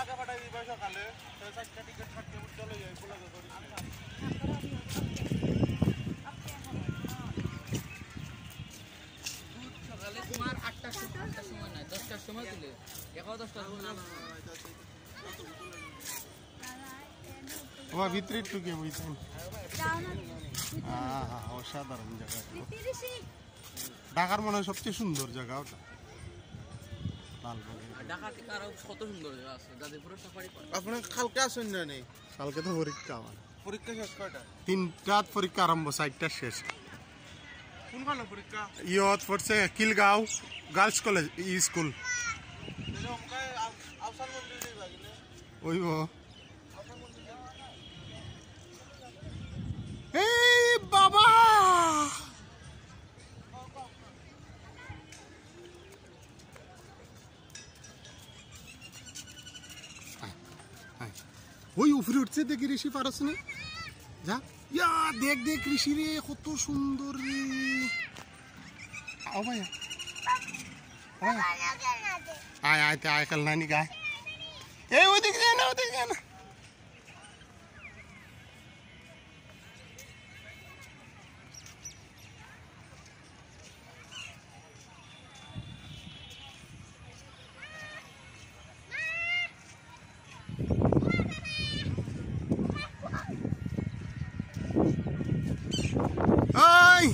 সকালে তোমার 8টার সময় না 10টার সময় তুলে 10টার সময় ওয়া ভিতরে একটু কে বইছেন অসাধারণ জায়গা ঢাকার মনে হয় সবচেয়ে সুন্দর জায়গা ওটা ঢাকা থেকে আরো কত সুন্দর জায়গা আছে যাদবপুরের সাফারি পার্ক। আপনি কালকে আসেন না নেই? কালকে তো পরীক্ষা আমার পরীক্ষা শেষ কয়টা? 3টাত পরীক্ষা আরম্ভ 4টা শেষ। কোনখানে পরীক্ষা? ইয়ত পড়ছে কিলগাঁও গার্লস কলেজ স্কুল ওই এই বাবা ওই উপরে উঠছে দেখি ঋষি পারছ না যা ইয়া দেখ দেখ ঋষি রে কত সুন্দর রে ভাইয়া আয় আয় আয় কাল নানি গায় এই ওদিকে যায় না ওদিকে যায় না Ơi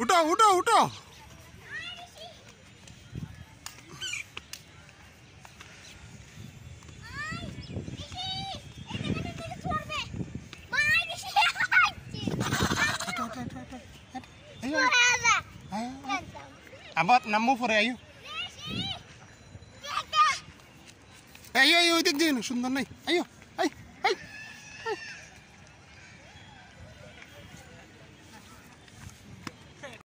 udah abad namu for ayo ayo ayo dik jin sundar nai ayo